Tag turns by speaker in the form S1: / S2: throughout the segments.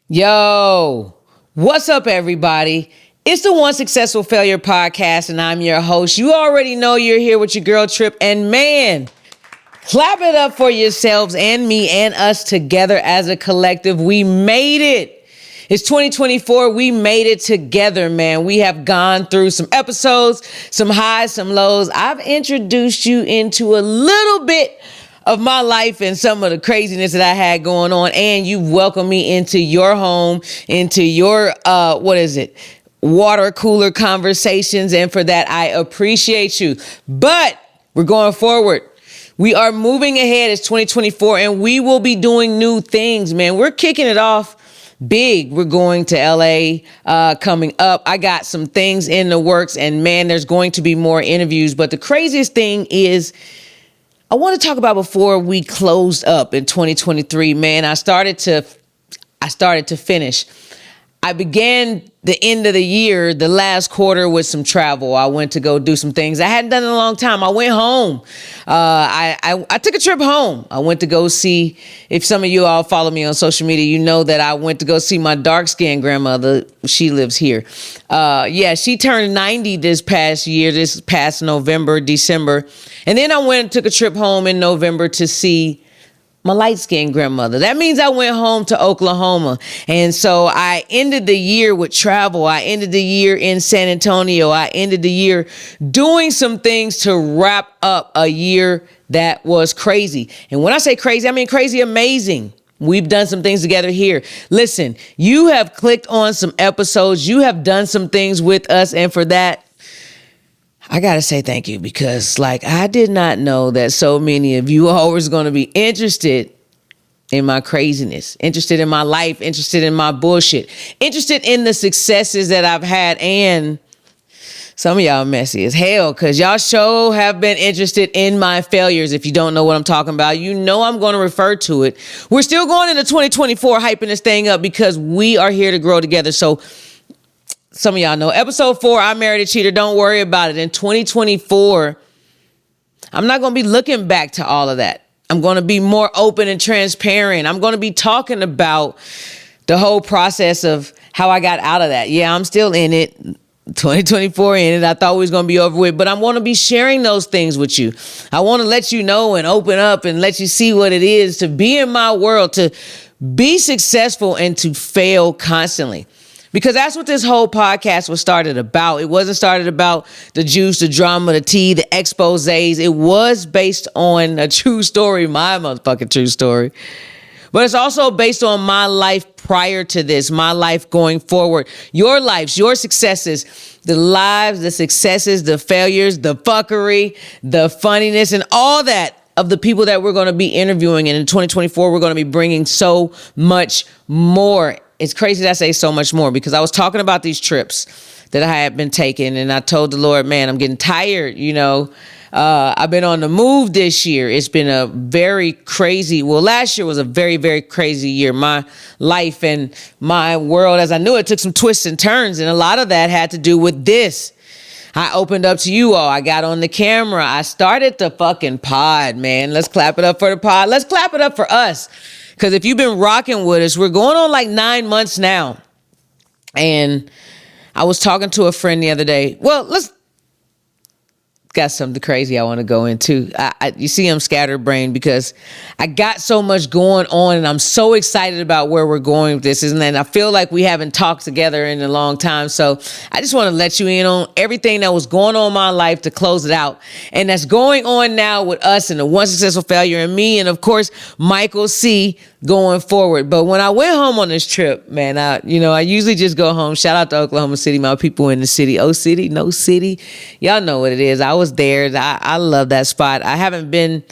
S1: Yo, what's up, everybody? It's the One Successful Failure podcast, and I'm your host. You already know you're here with your girl Trip, and man, clap it up for yourselves and me and us together as a collective. We made it. It's 2024. We made it together, man. We have gone through some episodes, some highs, some lows. I've introduced you into a little bit of my life and some of the craziness that I had going on, and you welcome me into your home, into your water cooler conversations, and for that I appreciate you. But we're going forward. We are moving ahead. It's 2024 and we will be doing new things, man. We're kicking it off big. We're going to LA coming up. I got some things in the works, and man, there's going to be more interviews. But the craziest thing is, I want to talk about before we closed up in 2023, man. I started to finish. I began the end of the year, the last quarter, with some travel. I went to go do some things I hadn't done in a long time. I went home. I took a trip home. I went to go see, if some of you all follow me on social media, you know that I went to go see my dark-skinned grandmother. She lives here. She turned 90 this past November, December. And then I went and took a trip home in November to see my light-skinned grandmother. That means I went home to Oklahoma. And so I ended the year with travel. I ended the year in San Antonio. I ended the year doing some things to wrap up a year that was crazy. And when I say crazy, I mean crazy amazing. We've done some things together here. Listen, you have clicked on some episodes. You have done some things with us. And for that, I got to say thank you, because I did not know that so many of you all was going to be interested in my craziness, interested in my life, interested in my bullshit, interested in the successes that I've had. And some of y'all messy as hell, because y'all sure have been interested in my failures. If you don't know what I'm talking about, you know I'm going to refer to it. We're still going into 2024 hyping this thing up because we are here to grow together. So some of y'all know episode 4, I Married a Cheater. Don't worry about it. In 2024, I'm not going to be looking back to all of that. I'm going to be more open and transparent. I'm going to be talking about the whole process of how I got out of that. Yeah, I'm still in it. 2024 in it. I thought we was going to be over with, but I want to be sharing those things with you. I want to let you know and open up and let you see what it is to be in my world, to be successful and to fail constantly. Because that's what this whole podcast was started about. It wasn't started about the juice, the drama, the tea, the exposés. It was based on a true story, my motherfucking true story. But it's also based on my life prior to this, my life going forward, your lives, your successes, the lives, the successes, the failures, the fuckery, the funniness, and all that of the people that we're going to be interviewing. And in 2024, we're going to be bringing so much more. It's crazy that I say so much more, because I was talking about these trips that I had been taking, and I told the Lord, man, I'm getting tired. I've been on the move this year. It's been a very crazy, last year was a very, very crazy year. My life and my world as I knew it took some twists and turns, and a lot of that had to do with this. I opened up to you all. I got on the camera. I started the fucking pod, man. Let's clap it up for the pod. Let's clap it up for us. Because if you've been rocking with us, we're going on 9 months now. And I was talking to a friend the other day. Got something crazy I want to go into. You see, I'm scatterbrained because I got so much going on, and I'm so excited about where we're going with this. And then I feel like we haven't talked together in a long time. So I just want to let you in on everything that was going on in my life to close it out. And that's going on now with us and the One Successful Failure and me. And of course, Michael C. going forward. But when I went home on this trip, man, I usually just go home. Shout out to Oklahoma City, my people in the city. Oh, city, no city. Y'all know what it is. I was there. I love that spot. I've been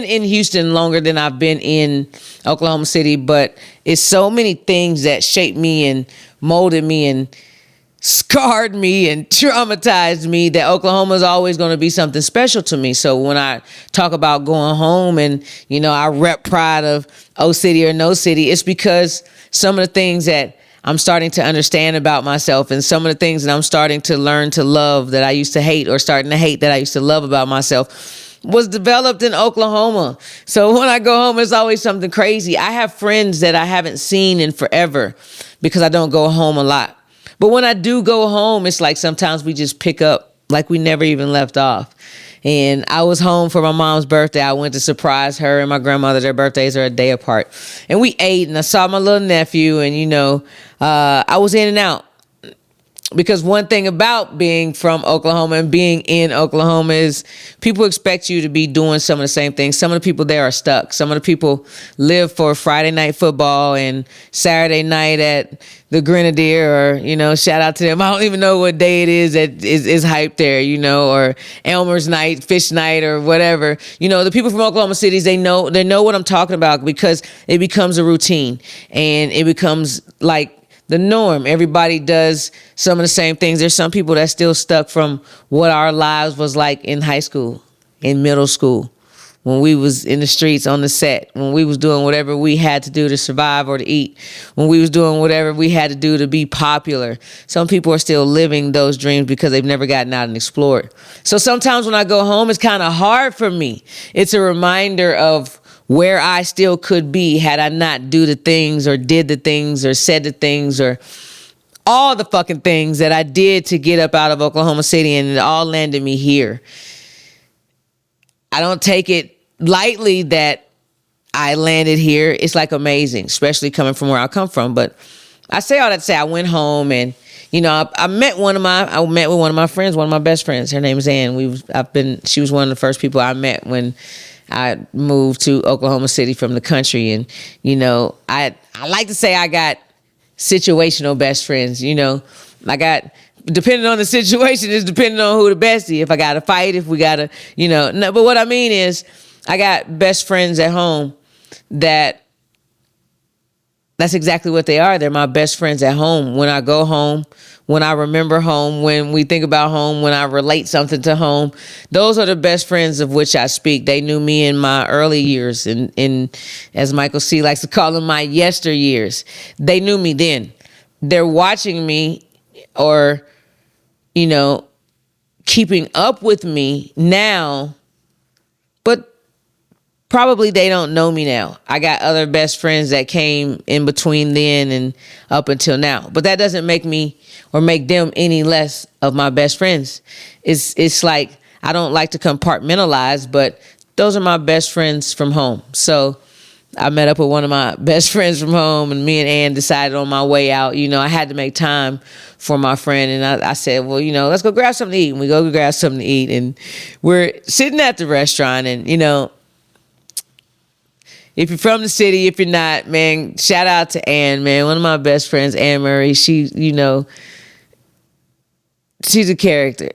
S1: in Houston longer than I've been in Oklahoma City, but it's so many things that shaped me and molded me and scarred me and traumatized me that Oklahoma is always going to be something special to me. So when I talk about going home and, I rep pride of O City or no city, it's because some of the things that I'm starting to understand about myself, and some of the things that I'm starting to learn to love that I used to hate, or starting to hate that I used to love about myself, was developed in Oklahoma. So when I go home, it's always something crazy. I have friends that I haven't seen in forever because I don't go home a lot. But when I do go home, it's like sometimes we just pick up like we never even left off. And I was home for my mom's birthday. I went to surprise her and my grandmother. Their birthdays are a day apart. And we ate, and I saw my little nephew, and, I was in and out. Because one thing about being from Oklahoma and being in Oklahoma is people expect you to be doing some of the same things. Some of the people there are stuck. Some of the people live for Friday night football and Saturday night at the Grenadier, or, shout out to them. I don't even know what day it is that is hyped there, or Elmer's night, fish night, or whatever. The people from Oklahoma City, they know what I'm talking about because it becomes a routine and it becomes like the norm. Everybody does some of the same things. There's some people that's still stuck from what our lives was like in high school, in middle school, when we was in the streets on the set, when we was doing whatever we had to do to survive or to eat, when we was doing whatever we had to do to be popular. Some people are still living those dreams because they've never gotten out and explored. So sometimes when I go home, it's kind of hard for me. It's a reminder of where I still could be had I not do the things or did the things or said the things or all the fucking things that I did to get up out of Oklahoma City, and it all landed me here. I don't take it lightly that I landed here. It's like amazing, especially coming from where I come from. But I say all that to say I went home and, I met with one of my friends, one of my best friends. Her name is Ann. She was one of the first people I met when I moved to Oklahoma City from the country. And, I like to say I got situational best friends. I got, depending on the situation, is depending on who the bestie. If I got to fight, if we got to, no, but what I mean is I got best friends at home that's exactly what they are. They're my best friends at home. When I go home, when I remember home, when we think about home, when I relate something to home, those are the best friends of which I speak. They knew me in my early years, in as Michael C. likes to call them, my yesteryears. They knew me then. They're watching me or, keeping up with me now, but probably they don't know me now. I got other best friends that came in between then and up until now. But that doesn't make me or make them any less of my best friends. It's like I don't like to compartmentalize, but those are my best friends from home. So I met up with one of my best friends from home, and me and Ann decided on my way out, I had to make time for my friend. And I said, well, let's go grab something to eat. And we go grab something to eat. And we're sitting at the restaurant, and, if you're from the city, if you're not, man, shout out to Ann, man. One of my best friends, Ann Murray, she, she's a character.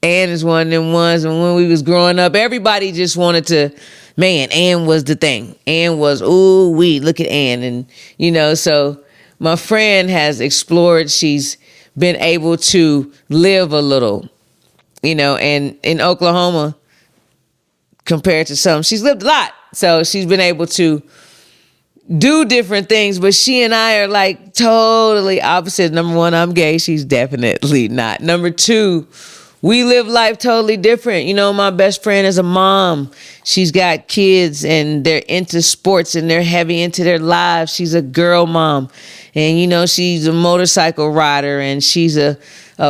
S1: Ann is one of them ones, and when we was growing up, everybody just wanted to, man, Ann was the thing. Ann was, ooh, look at Ann. And, so my friend has explored. She's been able to live a little, and in Oklahoma, compared to some, she's lived a lot. So she's been able to do different things, but she and I are like totally opposite. Number one, I'm gay. She's definitely not. Number two, we live life totally different. My best friend is a mom. She's got kids and they're into sports and they're heavy into their lives. She's a girl mom. And, she's a motorcycle rider and she's a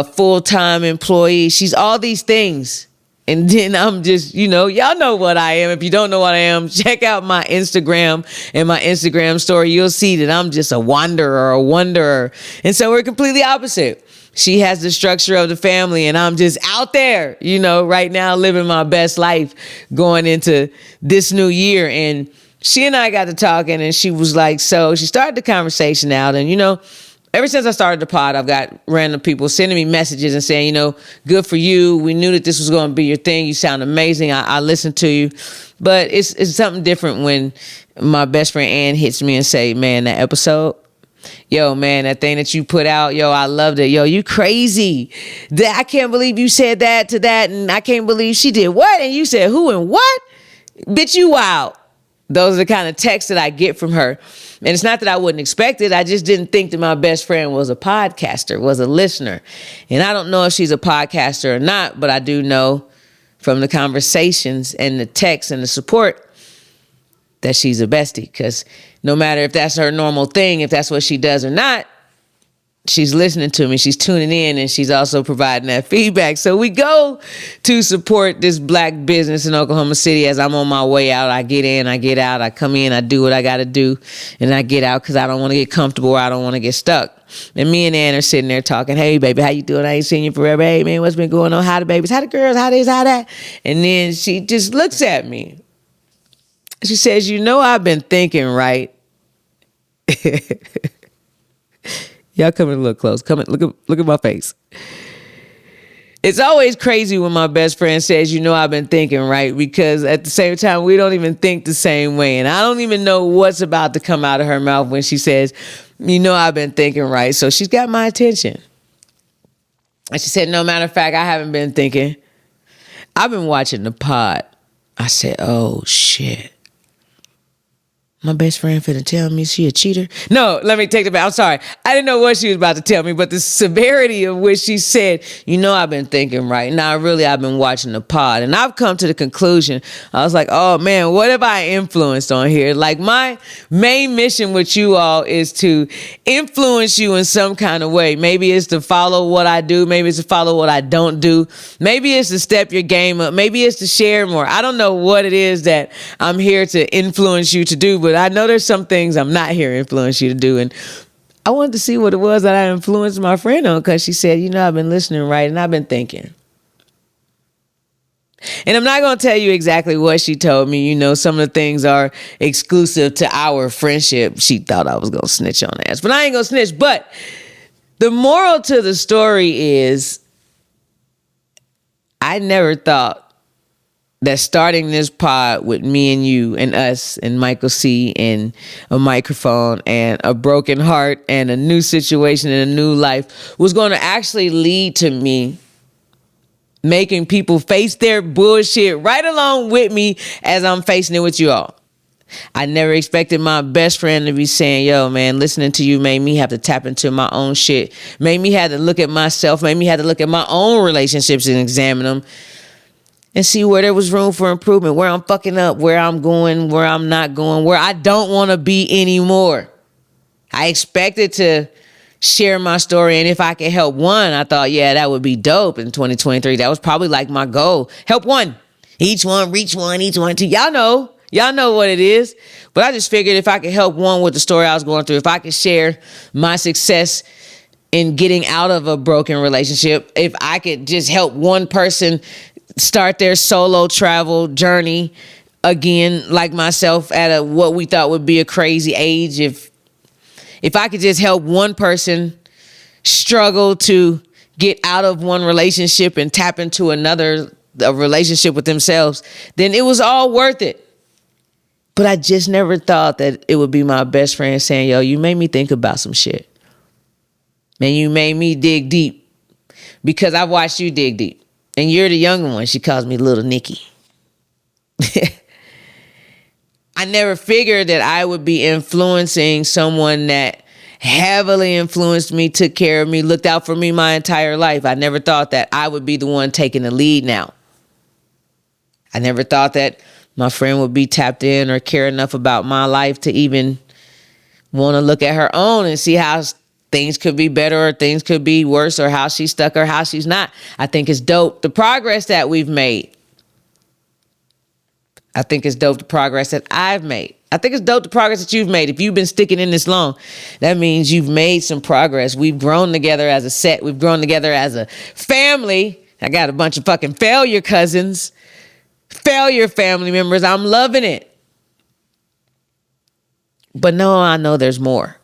S1: full-time employee. She's all these things. And then I'm just, y'all know what I am. If you don't know what I am, check out my Instagram and my Instagram story. You'll see that I'm just a wanderer. And so we're completely opposite. She has the structure of the family and I'm just out there, right now living my best life going into this new year. And she and I got to talking and she was like, so she started the conversation out and, ever since I started the pod, I've got random people sending me messages and saying, good for you. We knew that this was going to be your thing. You sound amazing. I listened to you. But it's something different when my best friend Ann hits me and say, man, that episode, yo, man, that thing that you put out, yo, I loved it. Yo, you crazy. I can't believe you said that to that. And I can't believe she did what? And you said who and what? Bitch, you wild. Those are the kind of texts that I get from her. And it's not that I wouldn't expect it. I just didn't think that my best friend was a podcaster, was a listener. And I don't know if she's a podcaster or not, but I do know from the conversations and the texts and the support that she's a bestie. Because no matter if that's her normal thing, if that's what she does or not, she's listening to me, she's tuning in, and she's also providing that feedback. So we go to support this Black business in Oklahoma City. As I'm on my way out, I get in, I get out, I come in, I do what I got to do, and I get out because I don't want to get comfortable or I don't want to get stuck. And me and Ann are sitting there talking, hey, baby, how you doing? I ain't seen you forever. Hey, man, what's been going on? How the babies? How the girls? How this? How that? And then she just looks at me. She says, you know, I've been thinking, right? Y'all come in a little close. Come in, look at my face. It's always crazy when my best friend says, you know, I've been thinking, right? Because at the same time, we don't even think the same way. And I don't even know what's about to come out of her mouth when she says, you know, I've been thinking, right? So she's got my attention. And she said, no, matter of fact, I haven't been thinking. I've been watching the pod. I said, oh, shit. My best friend finna tell me she a cheater? No, let me take it back. I'm sorry. I didn't know what she was about to tell me, but the severity of which she said, you know, I've been thinking, right? Now, really, I've been watching the pod. And I've come to the conclusion, I was like, oh, man, what have I influenced on here? Like, my main mission with you all is to influence you in some kind of way. Maybe it's to follow what I do. Maybe it's to follow what I don't do. Maybe it's to step your game up. Maybe it's to share more. I don't know what it is that I'm here to influence you to do, but I know there's some things I'm not here to influence you to do. And I wanted to see what it was that I influenced my friend on, because she said, you know, I've been listening, right? And I've been thinking. And I'm not going to tell you exactly what she told me. You know, some of the things are exclusive to our friendship. She thought I was going to snitch on her ass, but I ain't going to snitch. But the moral to the story is, I never thought that starting this pod with me and you and us and Michael C. and a microphone and a broken heart and a new situation and a new life was going to actually lead to me making people face their bullshit right along with me as I'm facing it with you all. I never expected my best friend to be saying, yo, man, listening to you made me have to tap into my own shit, made me have to look at myself, made me have to look at my own relationships and examine them and see where there was room for improvement, where I'm fucking up, where I'm going, where I'm not going, where I don't want to be anymore. I expected to share my story, and if I could help one, I thought, yeah, that would be dope in 2023. That was probably like my goal. Help one. Each one, reach one, each one, two. Y'all know what it is. But I just figured if I could help one with the story I was going through, if I could share my success in getting out of a broken relationship, if I could just help one person start their solo travel journey again, like myself, at what we thought would be a crazy age. If I could just help one person struggle to get out of one relationship and tap into a relationship with themselves, then it was all worth it. But I just never thought that it would be my best friend saying, yo, you made me think about some shit. Man, you made me dig deep, because I've watched you dig deep. And you're the younger one. She calls me Little Nikki. I never figured that I would be influencing someone that heavily influenced me, took care of me, looked out for me my entire life. I never thought that I would be the one taking the lead now. I never thought that my friend would be tapped in or care enough about my life to even want to look at her own and see how things could be better or things could be worse, or how she's stuck or how she's not. I think it's dope, the progress that we've made. I think it's dope, the progress that I've made. I think it's dope, the progress that you've made. If you've been sticking in this long, that means you've made some progress. We've grown together as a set. We've grown together as a family. I got a bunch of fucking failure cousins, failure family members. I'm loving it. But no, I know there's more.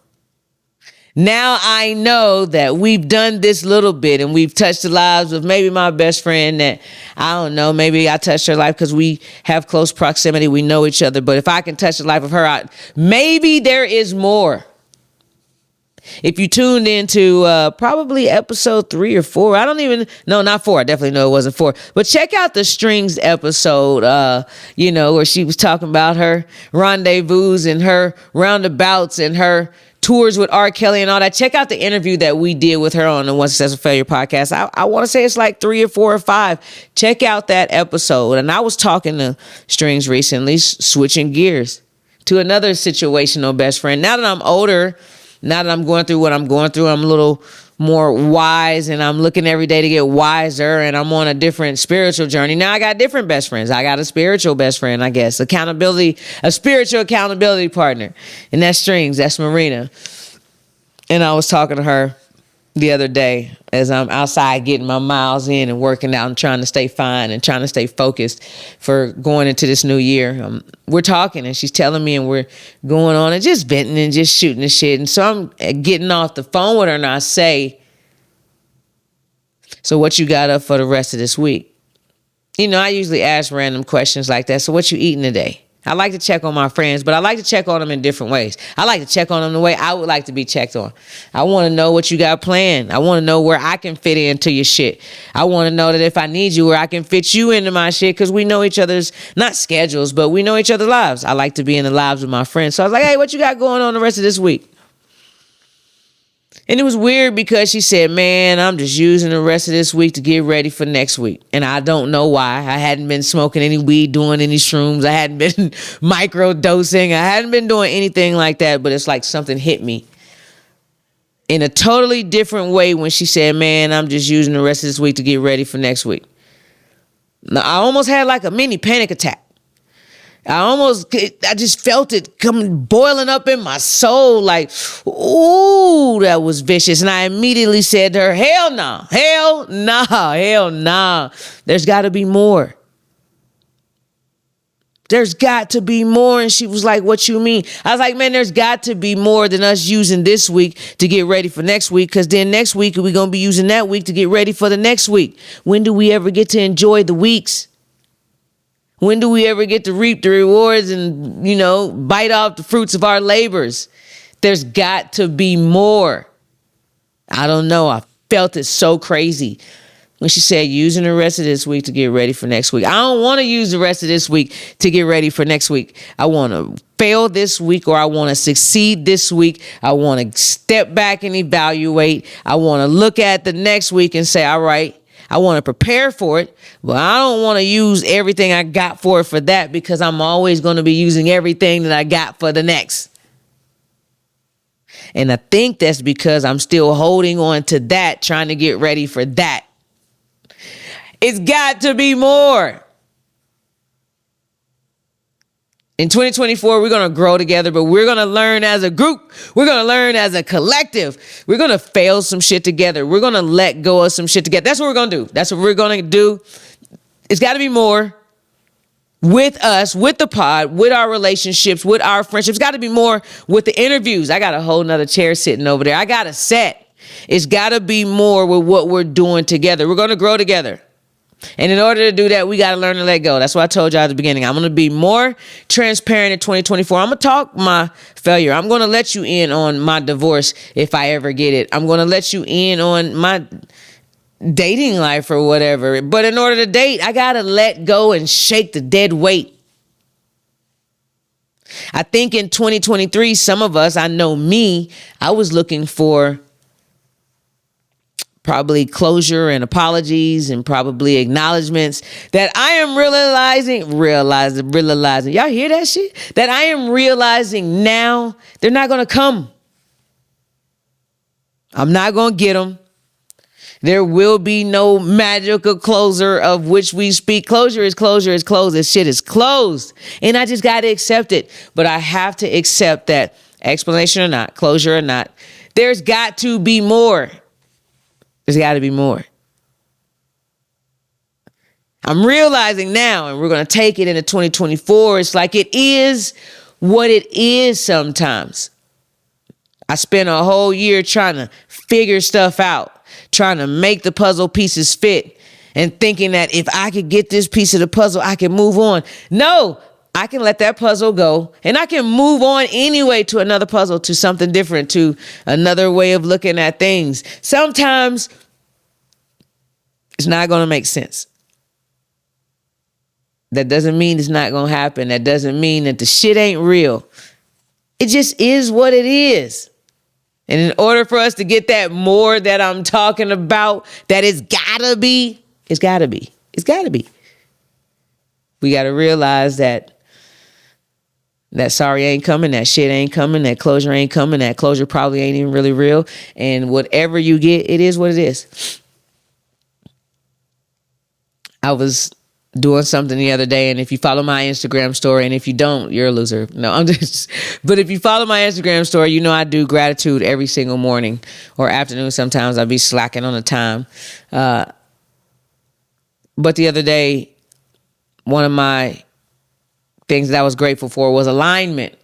S1: Now I know that we've done this little bit and we've touched the lives of maybe my best friend that, I don't know, maybe I touched her life because we have close proximity. We know each other. But if I can touch the life of her, maybe there is more. If you tuned into probably episode 3 or 4, I don't even, no, not 4. I definitely know it wasn't 4. But check out the Strings episode, where she was talking about her rendezvous and her roundabouts and her tours with R. Kelly and all that. Check out the interview that we did with her on the One Successful Failure podcast. I want to say it's like 3 or 4 or 5. Check out that episode. And I was talking to Strings recently, switching gears to another situational best friend. Now that I'm older, now that I'm going through what I'm going through, I'm a little more wise, and I'm looking every day to get wiser, and I'm on a different spiritual journey. Now I got different best friends. I got a spiritual best friend, I guess, a spiritual accountability partner. And that's Strings, that's Marina. And I was talking to her the other day as I'm outside getting my miles in and working out and trying to stay fine and trying to stay focused for going into this new year. We're talking and she's telling me, and we're going on and just venting and just shooting the shit. And so I'm getting off the phone with her and I say, so what you got up for the rest of this week? You know, I usually ask random questions like that. So what you eating today? I like to check on my friends, but I like to check on them in different ways. I like to check on them the way I would like to be checked on. I want to know what you got planned. I want to know where I can fit into your shit. I want to know that if I need you, where I can fit you into my shit, because we know each other's, not schedules, but we know each other's lives. I like to be in the lives of my friends. So I was like, hey, what you got going on the rest of this week? And it was weird because she said, man, I'm just using the rest of this week to get ready for next week. And I don't know why. I hadn't been smoking any weed, doing any shrooms. I hadn't been micro dosing. I hadn't been doing anything like that. But it's like something hit me in a totally different way when she said, man, I'm just using the rest of this week to get ready for next week. Now, I almost had like a mini panic attack. I just felt it coming, boiling up in my soul, like, ooh, that was vicious. And I immediately said to her, hell no, hell nah, hell nah. There's got to be more. There's got to be more. And she was like, what you mean? I was like, man, there's got to be more than us using this week to get ready for next week, because then next week we're going to be using that week to get ready for the next week. When do we ever get to enjoy the weeks? When do we ever get to reap the rewards and, you know, bite off the fruits of our labors? There's got to be more. I don't know. I felt it so crazy when she said using the rest of this week to get ready for next week. I don't want to use the rest of this week to get ready for next week. I want to fail this week, or I want to succeed this week. I want to step back and evaluate. I want to look at the next week and say, all right, I want to prepare for it, but I don't want to use everything I got for it for that, because I'm always going to be using everything that I got for the next. And I think that's because I'm still holding on to that, trying to get ready for that. It's got to be more. In 2024, we're going to grow together, but we're going to learn as a group. We're going to learn as a collective. We're going to fail some shit together. We're going to let go of some shit together. That's what we're going to do. That's what we're going to do. It's got to be more with us, with the pod, with our relationships, with our friendships. It's got to be more with the interviews. I got a whole nother chair sitting over there. I got a set. It's got to be more with what we're doing together. We're going to grow together. And in order to do that, we got to learn to let go. That's what I told y'all at the beginning. I'm going to be more transparent in 2024. I'm going to talk my failure. I'm going to let you in on my divorce if I ever get it. I'm going to let you in on my dating life or whatever. But in order to date, I got to let go and shake the dead weight. I think in 2023, some of us, I know me, I was looking for probably closure and apologies and probably acknowledgments that I am realizing. Y'all hear that shit? That I am realizing now they're not going to come. I'm not going to get them. There will be no magical closure of which we speak. Closure is closed. This shit is closed. And I just got to accept it. But I have to accept that, explanation or not, closure or not, there's got to be more. There's got to be more. I'm realizing now, and we're going to take it into 2024. It's like it is what it is sometimes. I spent a whole year trying to figure stuff out, trying to make the puzzle pieces fit, and thinking that if I could get this piece of the puzzle, I can move on. No, I can let that puzzle go, and I can move on anyway to another puzzle, to something different, to another way of looking at things. Sometimes it's not going to make sense. That doesn't mean it's not going to happen. That doesn't mean that the shit ain't real. It just is what it is. And in order for us to get that more that I'm talking about, that it's gotta be. We gotta realize that sorry ain't coming, that shit ain't coming, that closure ain't coming, that closure probably ain't even really real. And whatever you get, it is what it is. I was doing something the other day, and if you follow my Instagram story, and if you don't, you're a loser. No, but if you follow my Instagram story, you know I do gratitude every single morning or afternoon. Sometimes I'll be slacking on the time. But the other day, one of my things that I was grateful for was alignment.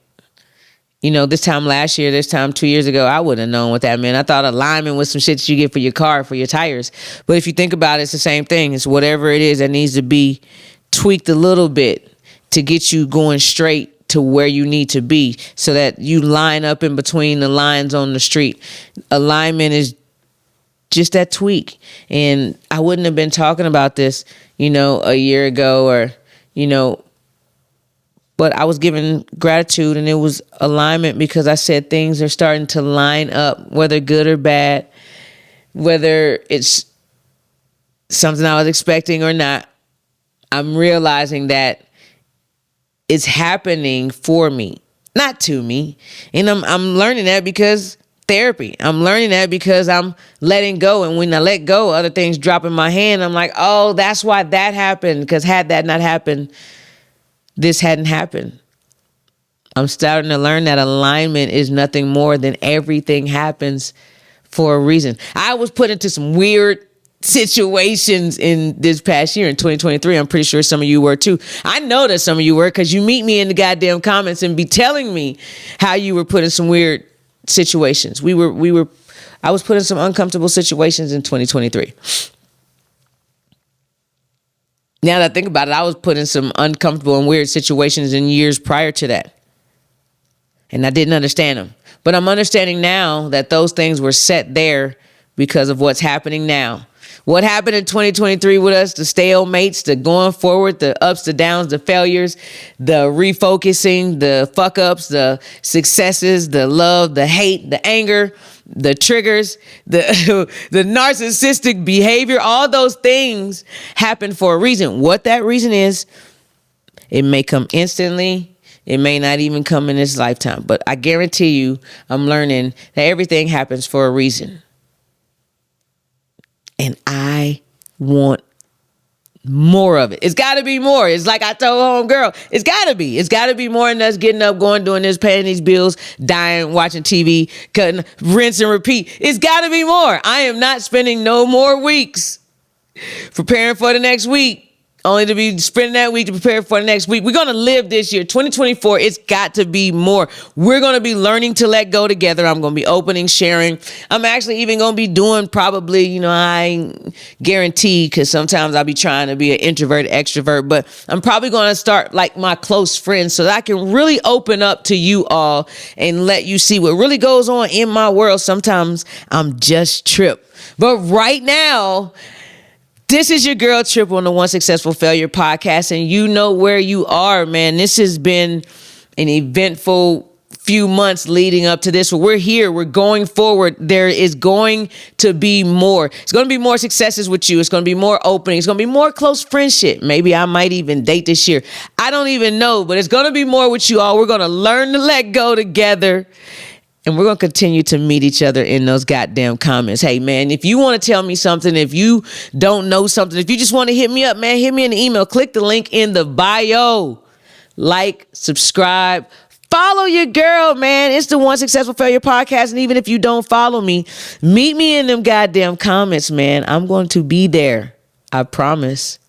S1: You know, this time last year, this time 2 years ago, I wouldn't have known what that meant. I thought alignment was some shit that you get for your car, for your tires. But if you think about it, it's the same thing. It's whatever it is that needs to be tweaked a little bit to get you going straight to where you need to be so that you line up in between the lines on the street. Alignment is just that tweak. And I wouldn't have been talking about this, a year ago or, but I was giving gratitude, and it was alignment because I said things are starting to line up, whether good or bad, whether it's something I was expecting or not. I'm realizing that it's happening for me, not to me. And I'm learning that because therapy. I'm learning that because I'm letting go. And when I let go, other things drop in my hand. I'm like, oh, that's why that happened. Because had that not happened, this hadn't happened. I'm starting to learn that alignment is nothing more than everything happens for a reason. I was put into some weird situations in this past year in 2023. I'm pretty sure some of you were too. I know that some of you were because you meet me in the goddamn comments and be telling me how you were put in some weird situations. I was put in some uncomfortable situations in 2023. Now that I think about it, I was put in some uncomfortable and weird situations in years prior to that. And I didn't understand them. But I'm understanding now that those things were set there because of what's happening now. What happened in 2023 with us, the stalemates, the going forward, the ups, the downs, the failures, the refocusing, the fuck ups, the successes, the love, the hate, the anger, the triggers, the narcissistic behavior, all those things happen for a reason. What that reason is, it may come instantly. It may not even come in this lifetime. But I guarantee you, I'm learning that everything happens for a reason. And I want more of it. It's got to be more. It's like I told homegirl, it's got to be. It's got to be more than us getting up, going, doing this, paying these bills, dying, watching TV, cutting, rinse and repeat. It's got to be more. I am not spending no more weeks preparing for the next week, only to be spending that week to prepare for the next week. We're going to live this year, 2024. It's got to be more. We're going to be learning to let go together. I'm going to be opening, sharing. I'm actually even going to be doing probably, I guarantee, because sometimes I'll be trying to be an introvert, extrovert, but I'm probably going to start like my close friends so that I can really open up to you all and let you see what really goes on in my world. Sometimes I'm just tripped. But right now, this is your girl Trip on the One Successful Failure podcast, and you know where you are, man. This has been an eventful few months leading up to this. We're here. We're going forward. There is going to be more. It's going to be more successes with you. It's going to be more opening. It's going to be more close friendship. Maybe I might even date this year. I don't even know, but it's going to be more with you all. We're going to learn to let go together. And we're going to continue to meet each other in those goddamn comments. Hey, man, if you want to tell me something, if you don't know something, if you just want to hit me up, man, hit me in the email. Click the link in the bio. Like, subscribe, follow your girl, man. It's the One Successful Failure podcast. And even if you don't follow me, meet me in them goddamn comments, man. I'm going to be there. I promise.